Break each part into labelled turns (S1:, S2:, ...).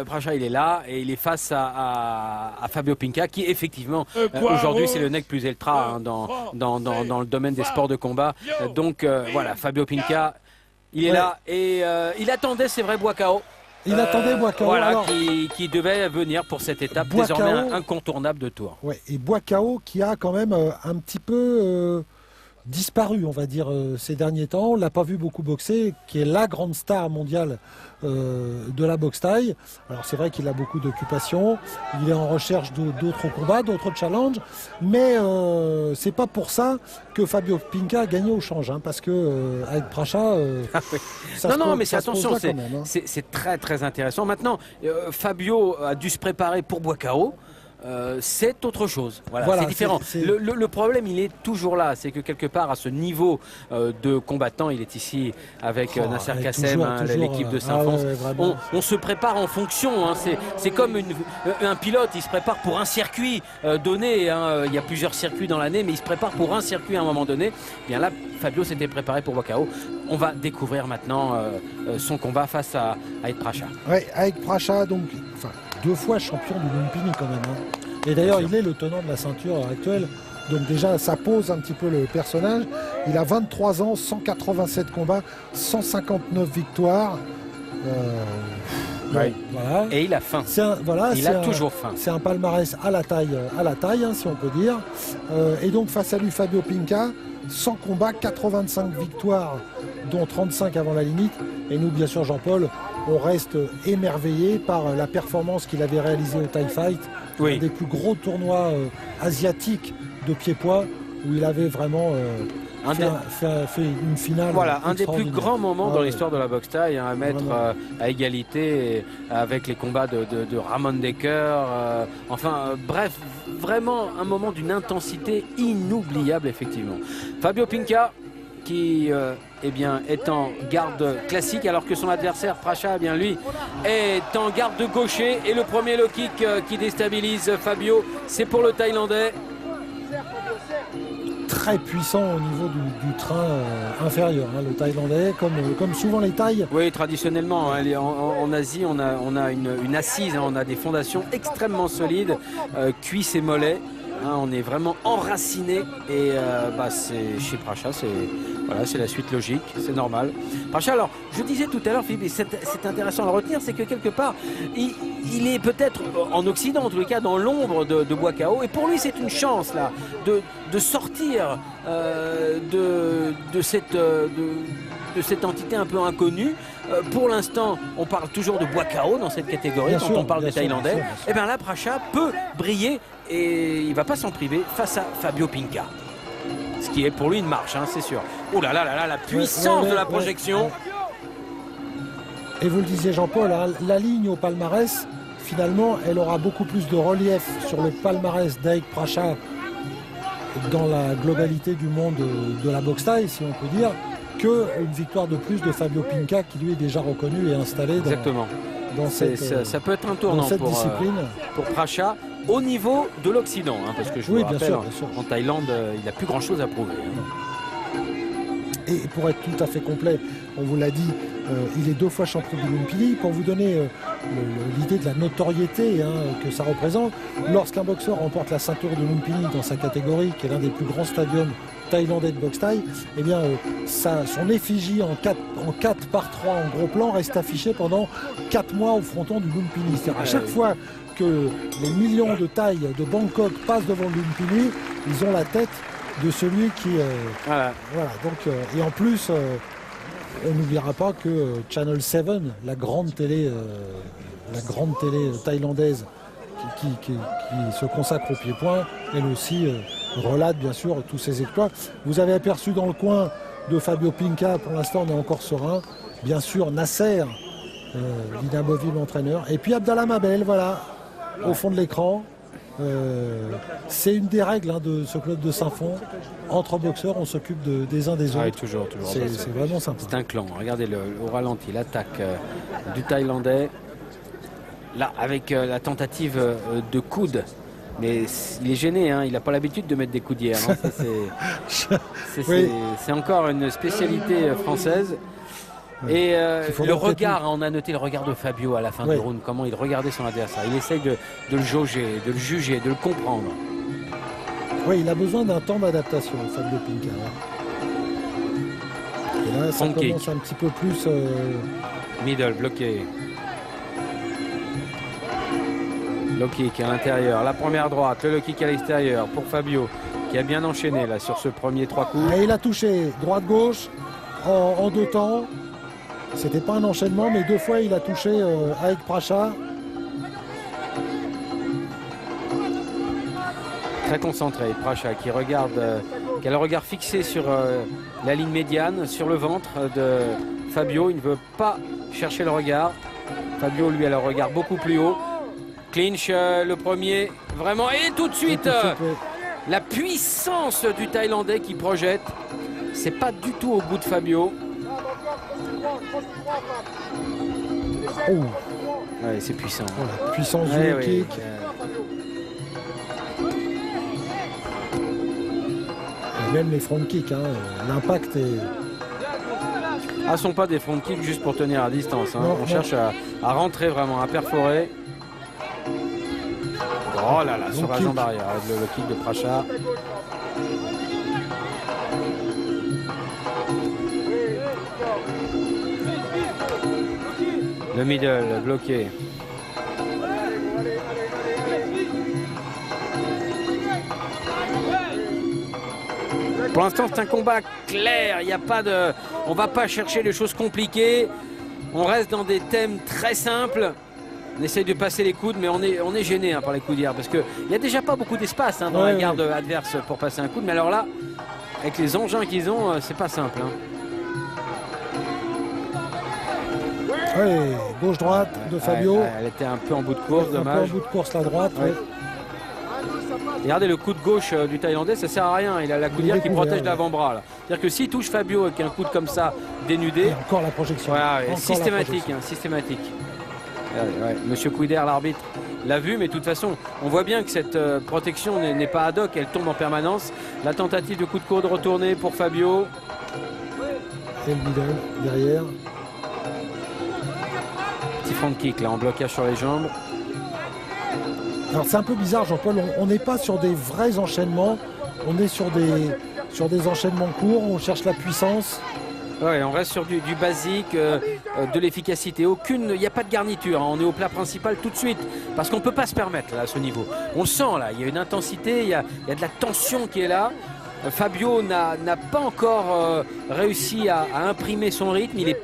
S1: Pracha il est là et il est face à Fabio Pinca qui effectivement aujourd'hui c'est le nec plus ultra hein, dans le domaine des sports de combat. Donc voilà, Fabio Pinca il est là et il attendait, c'est vrai, Buakaw.
S2: Il attendait Buakaw,
S1: voilà,
S2: alors,
S1: qui devait venir pour cette étape
S2: Buakaw,
S1: désormais incontournable de Tours.
S2: Ouais, et Buakaw qui a quand même un petit peu disparu, on va dire, ces derniers temps. On l'a pas vu beaucoup boxer, qui est la grande star mondiale de la boxe thaï. Alors c'est vrai qu'il a beaucoup d'occupations, il est en recherche d'autres combats, d'autres challenges, mais c'est pas pour ça que Fabio Pinca a gagné au change, hein, parce que avec Pracha,
S1: mais attention, c'est très très intéressant. Maintenant, Fabio a dû se préparer pour Buakaw. C'est autre chose, voilà, c'est différent. Le problème il est toujours là, c'est que quelque part à ce niveau de combattant, il est ici avec Nasser Kassem, l'équipe de Saint-Fons, on se prépare en fonction, hein, c'est comme un pilote, il se prépare pour un circuit donné, hein, il y a plusieurs circuits dans l'année, mais il se prépare pour un circuit à un moment donné. Bien là, Fabio s'était préparé pour Buakaw. On va découvrir maintenant son combat face à Aït Pracha.
S2: Oui, Aït Pracha, donc, enfin, 2 fois champion du Lumpini quand même. Hein. Et d'ailleurs, il est le tenant de la ceinture actuelle. Donc déjà, ça pose un petit peu le personnage. Il a 23 ans, 187 combats, 159 victoires.
S1: Voilà. Et il a faim. Il a toujours faim.
S2: C'est un palmarès à la taille hein, si on peut dire. Et donc face à lui, Fabio Pinca, 100 combats, 85 victoires, dont 35 avant la limite. Et nous, bien sûr, Jean-Paul, on reste émerveillé par la performance qu'il avait réalisée au Thai Fight, un des plus gros tournois asiatiques de pied-poids, où il avait vraiment fait une finale.
S1: Voilà, un des plus grands moments dans l'histoire de la boxe thaï, hein, à mettre à égalité avec les combats de Ramon Decker. Bref, vraiment un moment d'une inoubliable, effectivement. Fabio Pinca, qui est en garde classique, alors que son adversaire Pracha, lui, est en garde de gaucher. Et le premier low kick qui déstabilise Fabio, c'est pour le Thaïlandais.
S2: Très puissant au niveau du train inférieur, hein, le Thaïlandais, comme souvent les Thaïs.
S1: Oui, traditionnellement, hein, en Asie, on a une assise, hein, on a des fondations extrêmement solides, cuisses et mollets. Hein, on est vraiment enraciné et chez Pracha, c'est la suite logique, c'est normal. Pracha, alors, je disais tout à l'heure, Philippe, et c'est intéressant à le retenir, c'est que quelque part, il est peut-être en Occident, en tous les cas, dans l'ombre de Buakaw, et pour lui, c'est une chance, là, de sortir de cette entité un peu inconnue. Pour l'instant, on parle toujours de Buakaw dans cette catégorie, on parle des Thaïlandais. Et bien là, Pracha peut briller et il ne va pas s'en priver face à Fabio Pinca. Ce qui est pour lui une marche, hein, c'est sûr. Oh là là là là, la puissance de la projection.
S2: Et vous le disiez, Jean-Paul, hein, la ligne au palmarès, finalement, elle aura beaucoup plus de relief sur le palmarès d'Aït Pracha dans la globalité du monde de la boxe thaï, si on peut dire, qu'une victoire de plus de Fabio Pinca, qui lui est déjà reconnu et installé dans
S1: ça peut être un tournant
S2: cette discipline.
S1: Pour Pracha au niveau de l'Occident, hein, parce que je vous rappelle, bien sûr. En Thaïlande, il n'a plus grand-chose à prouver. Hein.
S2: Et pour être tout à fait complet, on vous l'a dit, il est 2 fois champion du Lumpini. Pour vous donner l'idée de la notoriété que ça représente, lorsqu'un boxeur remporte la ceinture de Lumpini dans sa catégorie, qui est l'un des plus grands stadiums thaïlandais de boxe thaï, eh bien, son effigie en 4 par 3 en gros plan reste affichée pendant 4 mois au fronton du Lumpini. C'est-à-dire à chaque fois que les millions de Thaïs de Bangkok passent devant le Lumpini, ils ont la tête de celui qui... Donc, et en plus, on n'oubliera pas que Channel 7, la grande télé thaïlandaise qui se consacre au pied-point, elle aussi relate bien sûr tous ses exploits. Vous avez aperçu dans le coin de Fabio Pinca, pour l'instant on est encore serein, bien sûr Nasser, l'inamovible entraîneur, et puis Abdallah Mabel, voilà, au fond de l'écran. C'est une des règles de ce club de Saint-Fons. Entre boxeurs, on s'occupe des uns des autres.
S1: Toujours.
S2: C'est vraiment sympa.
S1: C'est un clan. Regardez au ralenti l'attaque du Thaïlandais. Là, avec la tentative de coude. Mais il est gêné, hein. Il n'a pas l'habitude de mettre des coudières. Hein. C'est encore une spécialité française. Et le regard, on a noté le regard de Fabio à la fin du round, comment il regardait son adversaire. Il essaye de le jauger, de le juger, de le comprendre.
S2: Oui, il a besoin d'un temps d'adaptation, Fabio Pinca. Et là, ça commence un petit peu plus...
S1: Middle, bloqué. Low kick à l'intérieur, la première droite, le low kick à l'extérieur pour Fabio, qui a bien enchaîné là sur ce premier 3 coups.
S2: Et il a touché droite-gauche en 2 temps. C'était pas un enchaînement, mais 2 fois il a touché avec Pracha.
S1: Très concentré, Pracha qui regarde, qui a le regard fixé sur la ligne médiane, sur le ventre de Fabio. Il ne veut pas chercher le regard. Fabio lui a le regard beaucoup plus haut. Clinch, le premier, vraiment, et tout de suite, la puissance du Thaïlandais qui projette. C'est pas du tout au goût de Fabio.
S2: Oh.
S1: Ouais, c'est puissant.
S2: Oh, la puissance du low kick. Et même les front kicks, hein, l'impact est...
S1: Ah, sont pas des front kicks juste pour tenir à distance. Hein. On cherche à rentrer vraiment, à perforer. Oh là là, sur la jambe arrière, le kick de Pracha. Le middle bloqué. Pour l'instant, c'est un combat clair. Il n'y a pas de, on va pas chercher des choses compliquées. On reste dans des thèmes très simples. On essaye de passer les coudes, mais on est gêné par les coudes d'hier parce qu'il n'y a déjà pas beaucoup d'espace dans la garde adverse pour passer un coude. Mais alors là, avec les engins qu'ils ont, c'est pas simple.
S2: Oui, gauche-droite de Fabio.
S1: Elle était un peu en bout de course, dommage.
S2: Un peu en bout de course, la droite.
S1: Regardez le coup de gauche du Thaïlandais, ça sert à rien. Il a la coudière qui protège l'avant-bras. C'est-à-dire que s'il touche Fabio avec un coude comme ça, dénudé.
S2: Et encore la projection.
S1: Voilà, systématique, systématique. Monsieur Couder, l'arbitre, l'a vu, mais de toute façon, on voit bien que cette protection n'est pas ad hoc, elle tombe en permanence. La tentative de coup de coude retourné pour Fabio.
S2: Et le middle derrière.
S1: Petit front kick là, en blocage sur les jambes.
S2: Alors c'est un peu bizarre, Jean-Paul, on n'est pas sur des vrais enchaînements, on est sur des enchaînements courts, on cherche la puissance.
S1: Ouais, on reste sur du basique, de l'efficacité. Il n'y a pas de garniture, on est au plat principal tout de suite, parce qu'on ne peut pas se permettre là, à ce niveau. On le sent là, il y a une intensité, il y a de la tension qui est là. Fabio n'a pas encore réussi à imprimer son rythme, il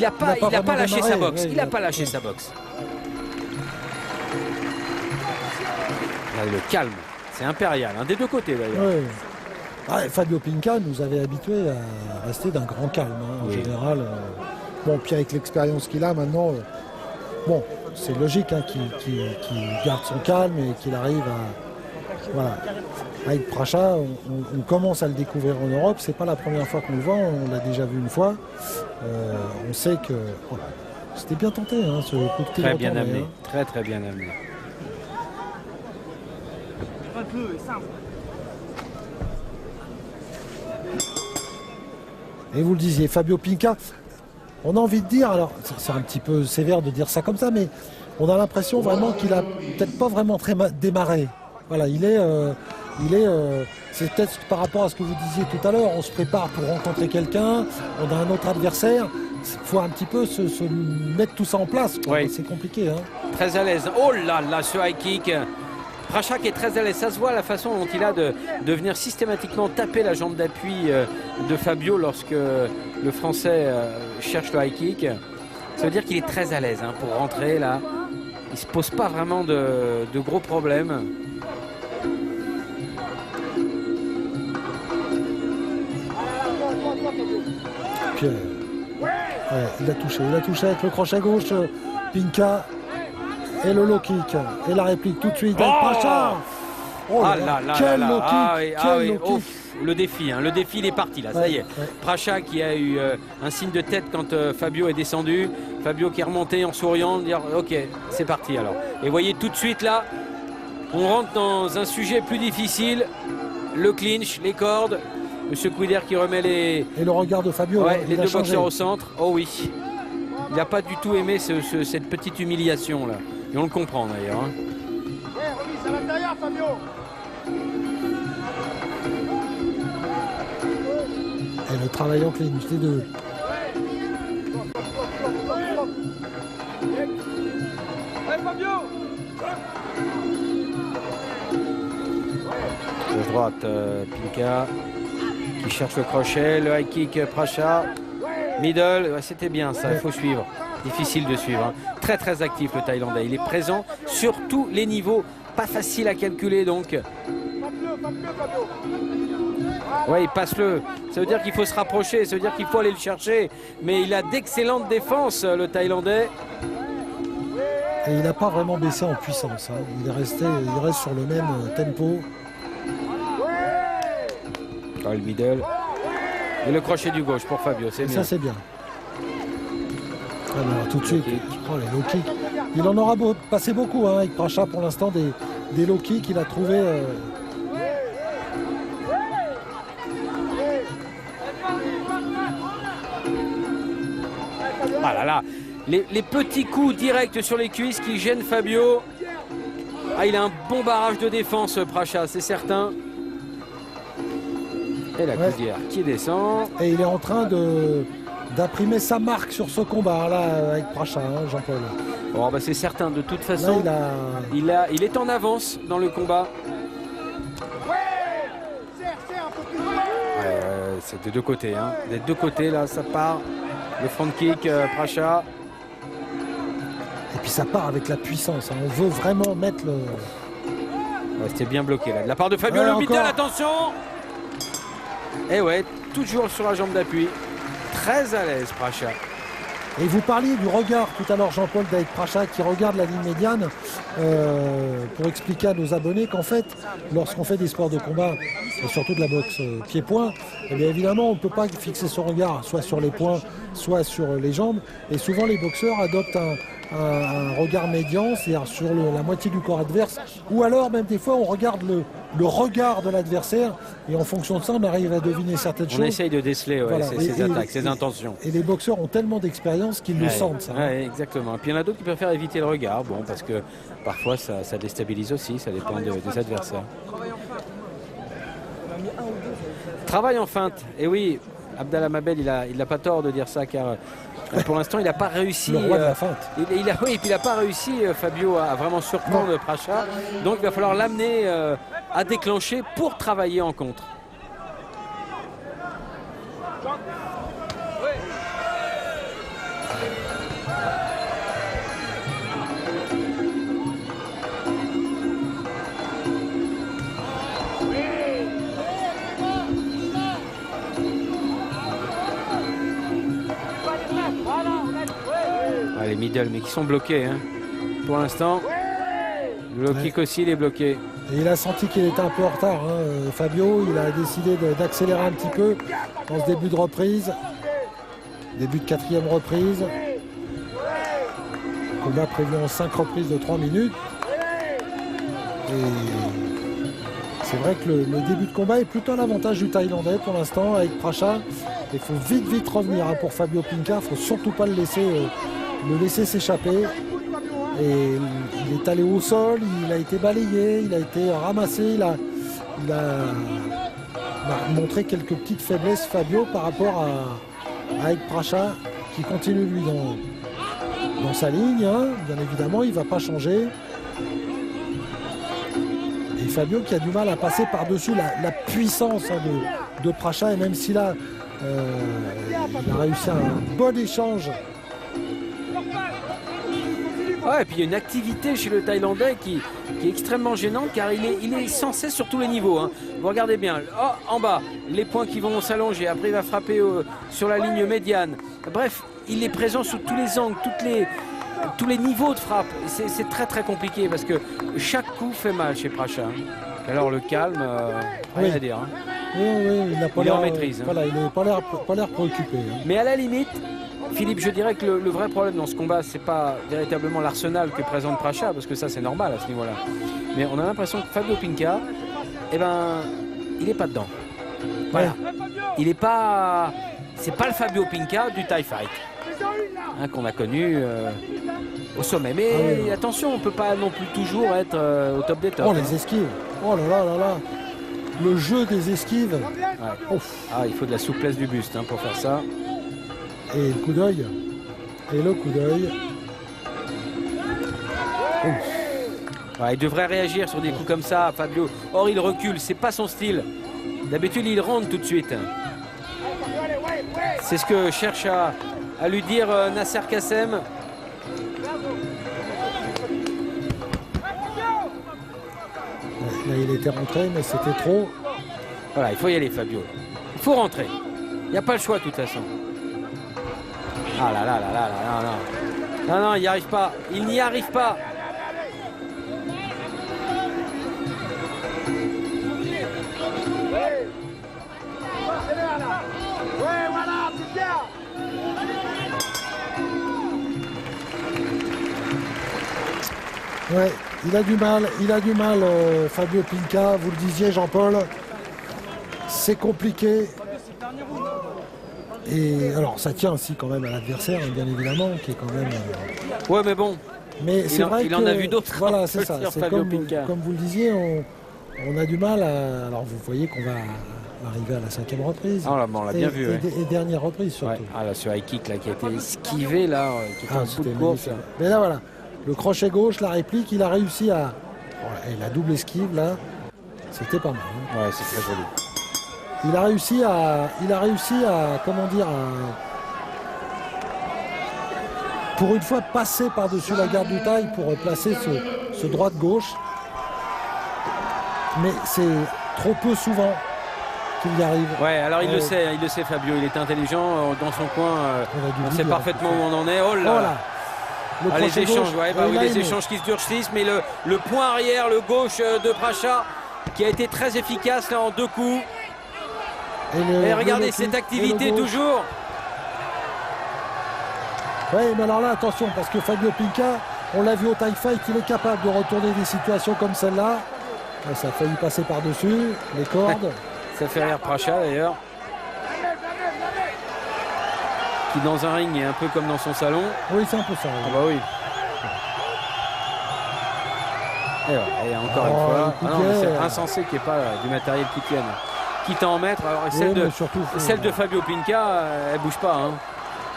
S1: n'a pas lâché sa boxe. Il n'a pas lâché sa boxe. Le calme, c'est impérial, des deux côtés d'ailleurs.
S2: Ouais. Ouais, Fabio Pinca nous avait habitués à rester d'un grand calme en général. Bon, puis avec l'expérience qu'il a maintenant, bon, c'est logique qu'il garde son calme et qu'il arrive à... Voilà. Avec Pracha, on commence à le découvrir en Europe. C'est pas la première fois qu'on le voit, on l'a déjà vu une fois. On sait que voilà, c'était bien tenté, ce coup de pied.
S1: Très bien amené, très bien amené.
S2: Et vous le disiez, Fabio Pinca, on a envie de dire, alors c'est un petit peu sévère de dire ça comme ça, mais on a l'impression vraiment qu'il a peut-être pas vraiment très démarré. Voilà, c'est peut-être par rapport à ce que vous disiez tout à l'heure, on se prépare pour rencontrer quelqu'un, on a un autre adversaire, il faut un petit peu se mettre tout ça en place.
S1: Oui.
S2: C'est compliqué.
S1: Très à l'aise. Oh là là, ce high kick. Pracha qui est très à l'aise, ça se voit la façon dont il a de venir systématiquement taper la jambe d'appui de Fabio lorsque le Français cherche le high kick. Ça veut dire qu'il est très à l'aise pour rentrer là. Il ne se pose pas vraiment de gros problèmes.
S2: Puis, il a touché avec le crochet gauche, Pinca. Et le low kick, et la réplique tout de suite avec Pracha.
S1: Oh là là,
S2: quel low kick,
S1: kick. Le défi, le défi il est parti là, ça y est. Pracha qui a eu un signe de tête quand Fabio est descendu. Fabio qui est remonté en souriant, dire ok, c'est parti alors. Et voyez tout de suite là, on rentre dans un sujet plus difficile, le clinch, les cordes. Monsieur Couder qui remet les,
S2: Et le regard de Fabio,
S1: ouais,
S2: hein,
S1: les
S2: il a
S1: deux
S2: changé.
S1: boxeurs au centre. Oh oui. Il n'a pas du tout aimé cette petite humiliation là. Et on le comprend d'ailleurs. Hein.
S3: Remise à l'intérieur, Fabio.
S2: Et le travail en clean, les deux.
S1: De droite, Pinka qui cherche le crochet, le high kick Pracha. Middle, ouais, c'était bien ça, il faut suivre. Difficile de suivre. Hein. Très très actif le Thaïlandais. Il est présent sur tous les niveaux. Pas facile à calculer donc. Ouais, il passe le. Ça veut dire qu'il faut se rapprocher, ça veut dire qu'il faut aller le chercher. Mais il a d'excellentes défenses, le Thaïlandais.
S2: Et il n'a pas vraiment baissé en puissance. Hein. Il reste sur le même tempo.
S1: Oh, le middle. Et le crochet du gauche pour Fabio, c'est bien.
S2: Ça, c'est bien. Alors, tout de suite,
S1: kick.
S2: oh, les low kicks. Il en aura passé beaucoup hein, avec Pracha pour l'instant, des low kicks qu'il a trouvé.
S1: Ah là là, les petits coups directs sur les cuisses qui gênent Fabio. Ah, il a un bon barrage de défense, Pracha, c'est certain. Et la coudière qui descend.
S2: Et il est en train d'imprimer sa marque sur ce combat là avec Pracha, hein, Jean-Paul.
S1: Oh, bah c'est certain, de toute façon,
S2: Là,
S1: il est en avance dans le combat. C'est des deux côtés. Hein. Des deux côtés, là, ça part. Le front kick, Pracha.
S2: Et puis ça part avec la puissance. Hein. On veut vraiment mettre le...
S1: Ouais, c'était bien bloqué, là. De la part de Fabio, le middle, attention. Et ouais, toujours sur la jambe d'appui. Très à l'aise, Pracha.
S2: Et vous parliez du regard tout à l'heure, Jean-Paul, d'Aïk Pracha qui regarde la ligne médiane pour expliquer à nos abonnés qu'en fait, lorsqu'on fait des sports de combat, et surtout de la boxe pied-point, eh bien évidemment, on ne peut pas fixer son regard soit sur les poings, soit sur les jambes. Et souvent, les boxeurs adoptent un regard médian, c'est-à-dire sur la moitié du corps adverse, ou alors même des fois, on regarde le regard de l'adversaire et en fonction de ça, on arrive à deviner certaines choses.
S1: On essaye de déceler
S2: Voilà.
S1: ses attaques, ses intentions.
S2: Et les boxeurs ont tellement d'expérience qu'ils le sentent. Ça, hein.
S1: Ouais, exactement. Et puis il y en a d'autres qui préfèrent éviter le regard, bon, parce que parfois ça déstabilise aussi, ça dépend des adversaires. Travail en feinte. Et oui, Abdallah Mabel, il n'a pas tort de dire ça, car pour l'instant, il n'a pas réussi.
S2: Le roi de la feinte.
S1: Oui, et puis il n'a pas réussi, Fabio, à vraiment surprendre Pracha. Donc il va falloir l'amener à déclencher pour travailler en contre. Les middle, mais qui sont bloqués hein. Pour l'instant. Le low kick aussi, il est bloqué.
S2: Et il a senti qu'il était un peu en retard. Hein. Fabio, il a décidé d'accélérer un petit peu dans ce début de reprise. Début de 4e reprise. Combat prévu en 5 reprises de 3 minutes. Et c'est vrai que le début de combat est plutôt à l'avantage du Thaïlandais pour l'instant avec Pracha. Il faut vite revenir hein, pour Fabio Pinka. Il ne faut surtout pas le laisser s'échapper. Et il est allé au sol, il a été balayé, il a été ramassé, il a montré quelques petites faiblesses Fabio par rapport à Aïk Pracha qui continue lui dans sa ligne. Hein. Bien évidemment, il ne va pas changer. Et Fabio qui a du mal à passer par-dessus la puissance hein, de Pracha. Et même si là, il a réussi un bon échange.
S1: Ouais, et puis il y a une activité chez le Thaïlandais qui est extrêmement gênante car il est sans cesse sur tous les niveaux. Hein. Vous regardez bien, en bas, les points qui vont s'allonger, après il va frapper sur la ligne médiane. Bref, il est présent sous tous les angles, tous les niveaux de frappe. C'est très compliqué parce que chaque coup fait mal chez Pracha. Alors le calme, rien à dire. Hein.
S2: Oui, il est
S1: en maîtrise.
S2: Voilà, il n'a pas l'air préoccupé. Hein.
S1: Mais à la limite, Philippe, je dirais que le vrai problème dans ce combat, c'est pas véritablement l'arsenal que présente Pracha, parce que ça c'est normal à ce niveau-là. Mais on a l'impression que Fabio Pinka, eh ben, il n'est pas dedans. Voilà. Il n'est pas... C'est pas le Fabio Pinca du Thai Fight. Hein, qu'on a connu au sommet. Mais
S2: oui.
S1: attention, on ne peut pas non plus toujours être au top des tops.
S2: Oh, les esquives. Oh là là là là. Le jeu des esquives.
S1: Ouais. Ah, il faut de la souplesse du buste hein, pour faire ça.
S2: Et le coup d'œil. Et le coup d'œil.
S1: Ouais, il devrait réagir sur des coups comme ça, Fabio. Or, il recule, c'est pas son style. D'habitude, il rentre tout de suite. C'est ce que cherche à lui dire Nasser Kassem.
S2: Là, il était rentré, mais c'était trop.
S1: Voilà, il faut y aller, Fabio. Il faut rentrer. Il n'y a pas le choix, de toute façon. Ah là là là là là là. Non, non, il n'y arrive pas. Il n'y arrive pas.
S2: Ouais, il a du mal, Fabio Pinca, vous le disiez Jean-Paul, c'est compliqué. Et alors ça tient aussi quand même à l'adversaire, hein, bien évidemment, qui est quand même...
S1: Ouais, mais bon.
S2: Mais c'est vrai
S1: il en a vu d'autres.
S2: Voilà, c'est ça. C'est
S1: Fabio Pinca.
S2: comme vous le disiez, on a du mal à... Alors vous voyez qu'on va arriver à la 5e reprise.
S1: Ah, on l'a bien vu.
S2: Et dernière reprise surtout.
S1: Ouais. Ah là, sur high kick là, qui a été esquivé là, qui était un coup de course.
S2: Magnifique. Mais là voilà, le crochet gauche, la réplique, il a réussi à... Et la double esquive là, c'était pas mal. Hein.
S1: Ouais, c'est très joli.
S2: Il a réussi à, comment dire, pour une fois passer par-dessus la garde du taille pour placer ce droit de gauche. Mais c'est trop peu souvent qu'il y arrive.
S1: Ouais, alors il le sait Fabio, il est intelligent dans son coin. On sait parfaitement où on en est. Oh là,
S2: voilà.
S1: Ah, les échanges,
S2: gauche,
S1: les échanges qui se durcissent, mais le point arrière, le gauche de Pracha, qui a été très efficace là en 2 coups. Et regardez cette activité toujours.
S2: Oui, mais alors là, attention, parce que Fabio Pinca, on l'a vu au Thai Fight, il est capable de retourner des situations comme celle-là. Ça a failli passer par-dessus les cordes.
S1: Ça fait rire Pracha d'ailleurs. Qui dans un ring est un peu comme dans son salon.
S2: Oui, c'est un peu ça. Oui.
S1: Ah bah oui. Et encore une fois, c'est insensé qu'il n'y ait pas du matériel qui tienne. Quitte à en mettre, alors celle de Fabio Pinca, elle bouge pas. Hein.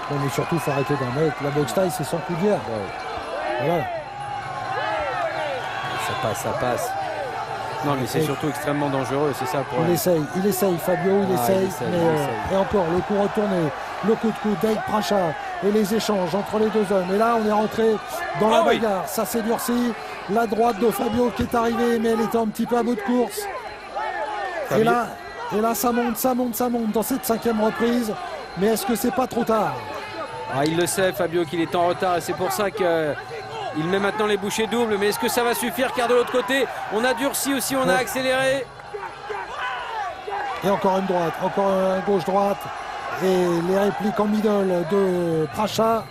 S2: Oui, mais surtout, il faut arrêter d'en mettre. La boxe taille, c'est sans coudière.
S1: Ouais.
S2: Voilà.
S1: Ça passe. Non, mais c'est surtout extrêmement dangereux, c'est ça pour
S2: il essaye, Fabio, il essaye. Et encore, le coup retourné, le coup de coude d'Aïk Pracha et les échanges entre les deux hommes. Et là, on est rentré dans la bagarre. Ça s'est durci. La droite de Fabio qui est arrivée, mais elle était un petit peu à bout de course. Et là, ça monte dans cette 5e reprise. Mais est-ce que c'est pas trop tard?
S1: Il le sait, Fabio, qu'il est en retard. Et c'est pour ça qu'il met maintenant les bouchées doubles. Mais est-ce que ça va suffire? Car de l'autre côté, on a durci aussi, on a accéléré.
S2: Et encore une droite, encore un gauche-droite. Et les répliques en middle de Pracha.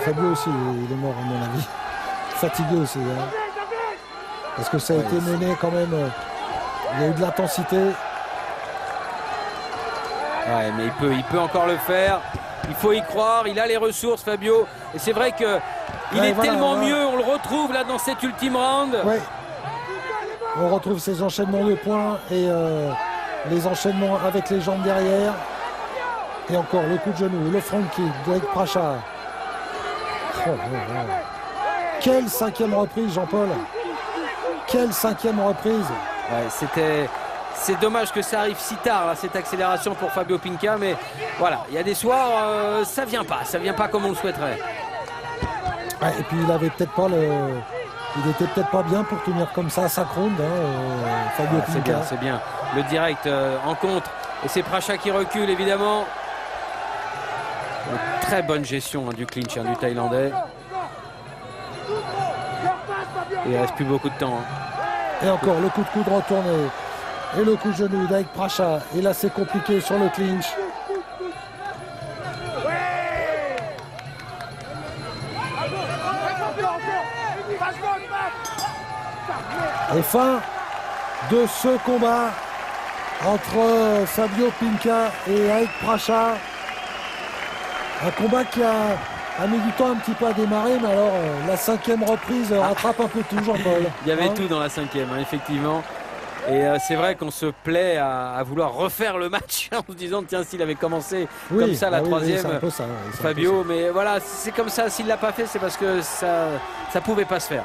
S2: Fabio aussi, il est mort à mon avis. Fatigué aussi. Hein. Parce que ça a été mené quand même. Il y a eu de l'intensité.
S1: Ouais, mais il peut encore le faire. Il faut y croire. Il a les ressources, Fabio. Et c'est vrai que il est tellement mieux. On le retrouve là dans cet ultime round.
S2: Ouais. On retrouve ses enchaînements de points et les enchaînements avec les jambes derrière. Et encore le coup de genou, le front kick d'Aïk Pracha. Quelle 5e reprise, Jean-Paul. Quelle 5e reprise.
S1: Ouais, c'est dommage que ça arrive si tard, là, cette accélération pour Fabio Pinca, mais voilà, il y a des soirs, ça vient pas comme on le souhaiterait.
S2: Ouais, et puis il avait peut-être pas il était peut-être pas bien pour tenir comme ça sa ronde, Fabio Pinca.
S1: C'est bien. Le direct en contre, et c'est Pracha qui recule évidemment. Une très bonne gestion du clinch du Thaïlandais. Et il ne reste plus beaucoup de temps.
S2: Et encore le coup de coude retourné. Et le coup de genou d'Aïk Pracha. Et là c'est compliqué sur le clinch. Et fin de ce combat entre Fabio Pinca et Aik Pracha. Un combat qui a mis du temps un petit peu à démarrer, mais alors la 5e reprise rattrape un peu tout, Jean-Paul.
S1: Il y avait tout dans la 5e, hein, effectivement. Et c'est vrai qu'on se plaît à vouloir refaire le match en se disant tiens, s'il avait commencé comme ça la 3e,
S2: c'est un peu ça,
S1: Fabio, mais voilà, c'est comme ça, s'il ne l'a pas fait, c'est parce que ça ne pouvait pas se faire.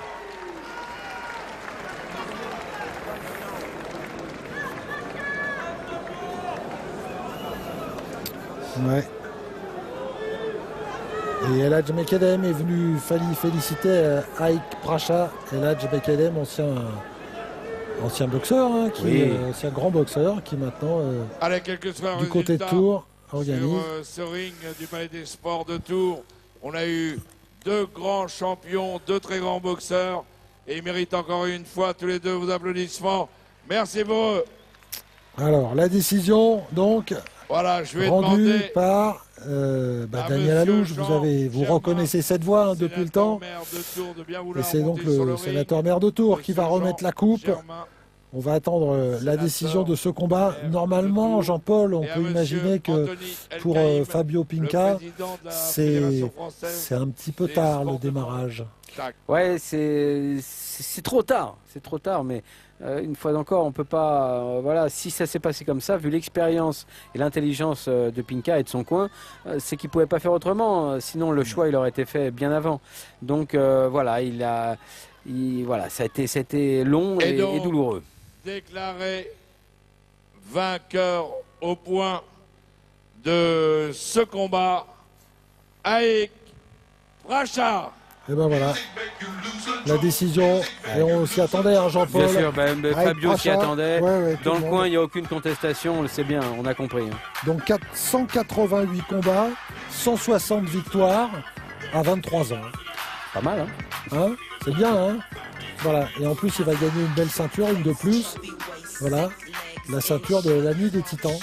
S2: Ouais. Et Eladj Mekedem est venu féliciter Aik Pracha. Eladj Mekedem, ancien boxeur, hein, ancien grand boxeur, qui maintenant,
S3: Allez, quel que soit le
S2: du côté de
S3: résultat,
S2: Tours, organise.
S3: sur ce ring du Palais des Sports de Tours, on a eu 2 grands champions, 2 très grands boxeurs. Et ils méritent encore une fois tous les 2 vos applaudissements. Merci pour eux.
S2: Alors, la décision, donc,
S3: Voilà, je vais
S2: rendue
S3: demander
S2: par Daniel Alouche. Vous reconnaissez cette voix hein, depuis le temps. Et c'est donc le sénateur maire de Tours qui va remettre la coupe. On va attendre la décision de ce combat. Normalement, Jean-Paul, on peut imaginer que pour Fabio Pinca, c'est un petit peu tard le démarrage.
S1: Ouais, c'est trop tard. C'est trop tard, mais une fois encore, on peut pas. Voilà, si ça s'est passé comme ça, vu l'expérience et l'intelligence de Pinca et de son coin, c'est qu'il pouvait pas faire autrement. Sinon, le choix il aurait été fait bien avant. Donc voilà, voilà, ça a été long et douloureux.
S3: Déclaré vainqueur au point de ce combat, Aik Pracha.
S2: Et ben voilà, la décision, et on s'y attendait, hein, Jean-Paul.
S1: Bien sûr, Fabio s'y attendait.
S2: Ouais,
S1: dans le coin, il n'y a aucune contestation, on le sait bien, on a compris. Hein.
S2: Donc 188 combats, 160 victoires à 23 ans.
S1: Pas mal,
S2: hein, c'est bien, hein. Voilà, et en plus, il va gagner une belle ceinture, une de plus. Voilà, la ceinture de la nuit des Titans.